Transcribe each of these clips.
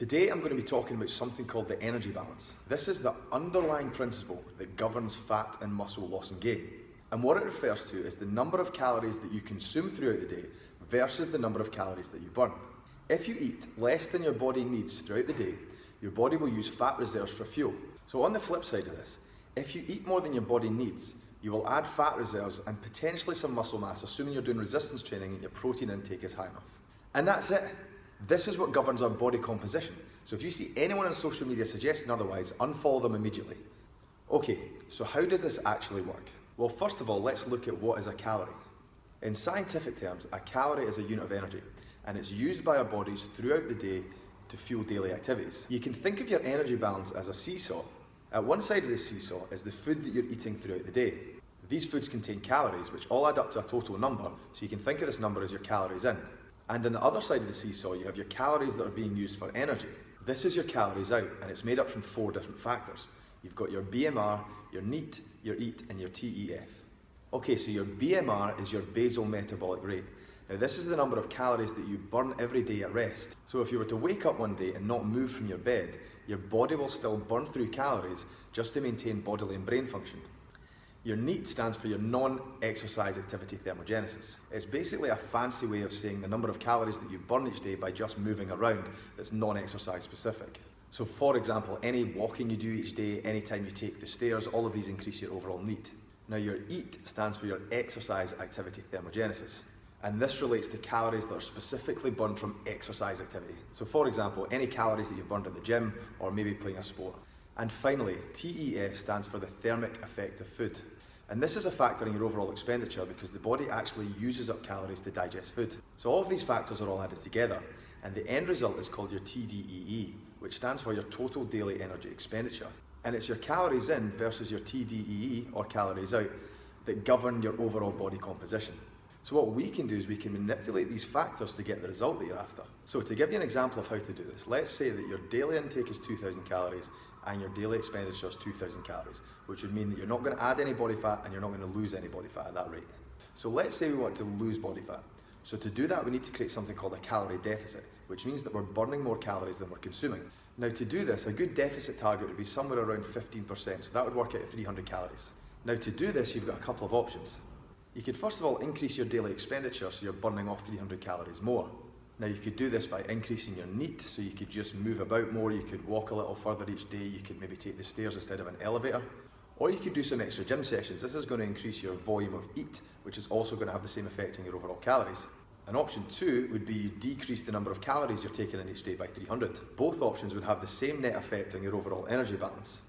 Today I'm going to be talking about something called the energy balance. This is the underlying principle that governs fat and muscle loss and gain. And what it refers to is the number of calories that you consume throughout the day versus the number of calories that you burn. If you eat less than your body needs throughout the day, your body will use fat reserves for fuel. So on the flip side of this, if you eat more than your body needs, you will add fat reserves and potentially some muscle mass, assuming you're doing resistance training and your protein intake is high enough. And that's it. This is what governs our body composition. So if you see anyone on social media suggesting otherwise, unfollow them immediately. Okay, so how does this actually work? Well, first of all, let's look at what is a calorie. In scientific terms, a calorie is a unit of energy, and it's used by our bodies throughout the day to fuel daily activities. You can think of your energy balance as a seesaw. At one side of the seesaw is the food that you're eating throughout the day. These foods contain calories, which all add up to a total number, so you can think of this number as your calories in. And on the other side of the seesaw, you have your calories that are being used for energy. This is your calories out, and it's made up from 4 different factors. You've got your BMR, your NEAT, your EAT, and your TEF. Okay, so your BMR is your basal metabolic rate. Now this is the number of calories that you burn every day at rest. So if you were to wake up one day and not move from your bed, your body will still burn through calories just to maintain bodily and brain function. Your NEAT stands for your non-exercise activity thermogenesis. It's basically a fancy way of saying the number of calories that you burn each day by just moving around that's non-exercise specific. So for example, any walking you do each day, any time you take the stairs, all of these increase your overall NEAT. Now your EAT stands for your exercise activity thermogenesis. And this relates to calories that are specifically burned from exercise activity. So for example, any calories that you've burned at the gym or maybe playing a sport. And finally, TEF stands for the thermic effect of food. And this is a factor in your overall expenditure because the body actually uses up calories to digest food. So all of these factors are all added together, and the end result is called your TDEE, which stands for your total daily energy expenditure. And it's your calories in versus your TDEE, or calories out, that govern your overall body composition. So what we can do is we can manipulate these factors to get the result that you're after. So to give you an example of how to do this, let's say that your daily intake is 2,000 calories and your daily expenditure is 2,000 calories, which would mean that you're not going to add any body fat and you're not going to lose any body fat at that rate. So let's say we want to lose body fat. So to do that, we need to create something called a calorie deficit, which means that we're burning more calories than we're consuming. Now to do this, a good deficit target would be somewhere around 15%, so that would work out at 300 calories. Now to do this, you've got a couple of options. You could first of all increase your daily expenditure so you're burning off 300 calories more. Now you could do this by increasing your NEAT, so you could just move about more, you could walk a little further each day, you could maybe take the stairs instead of an elevator. Or you could do some extra gym sessions. This is going to increase your volume of EAT, which is also going to have the same effect on your overall calories. And option 2 would be you decrease the number of calories you're taking in each day by 300. Both options would have the same net effect on your overall energy balance.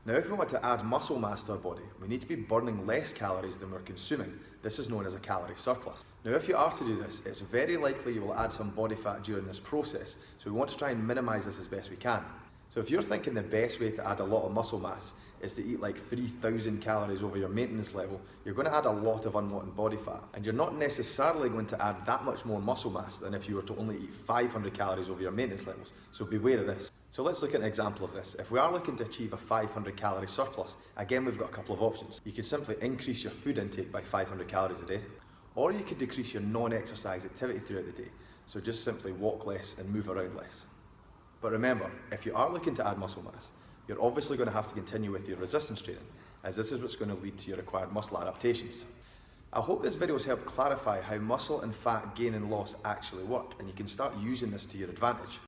Now if we want to add muscle mass to our body, we need to be burning less calories than we're consuming. This is known as a calorie surplus. Now if you are to do this, it's very likely you will add some body fat during this process, so we want to try and minimise this as best we can. So if you're thinking the best way to add a lot of muscle mass is to eat like 3,000 calories over your maintenance level, you're going to add a lot of unwanted body fat. And you're not necessarily going to add that much more muscle mass than if you were to only eat 500 calories over your maintenance levels, so beware of this. So let's look at an example of this. If we are looking to achieve a 500 calorie surplus, again we've got a couple of options. You could simply increase your food intake by 500 calories a day, or you could decrease your non-exercise activity throughout the day. So just simply walk less and move around less. But remember, if you are looking to add muscle mass, you're obviously going to have to continue with your resistance training, as this is what's going to lead to your required muscle adaptations. I hope this video has helped clarify how muscle and fat gain and loss actually work, and you can start using this to your advantage.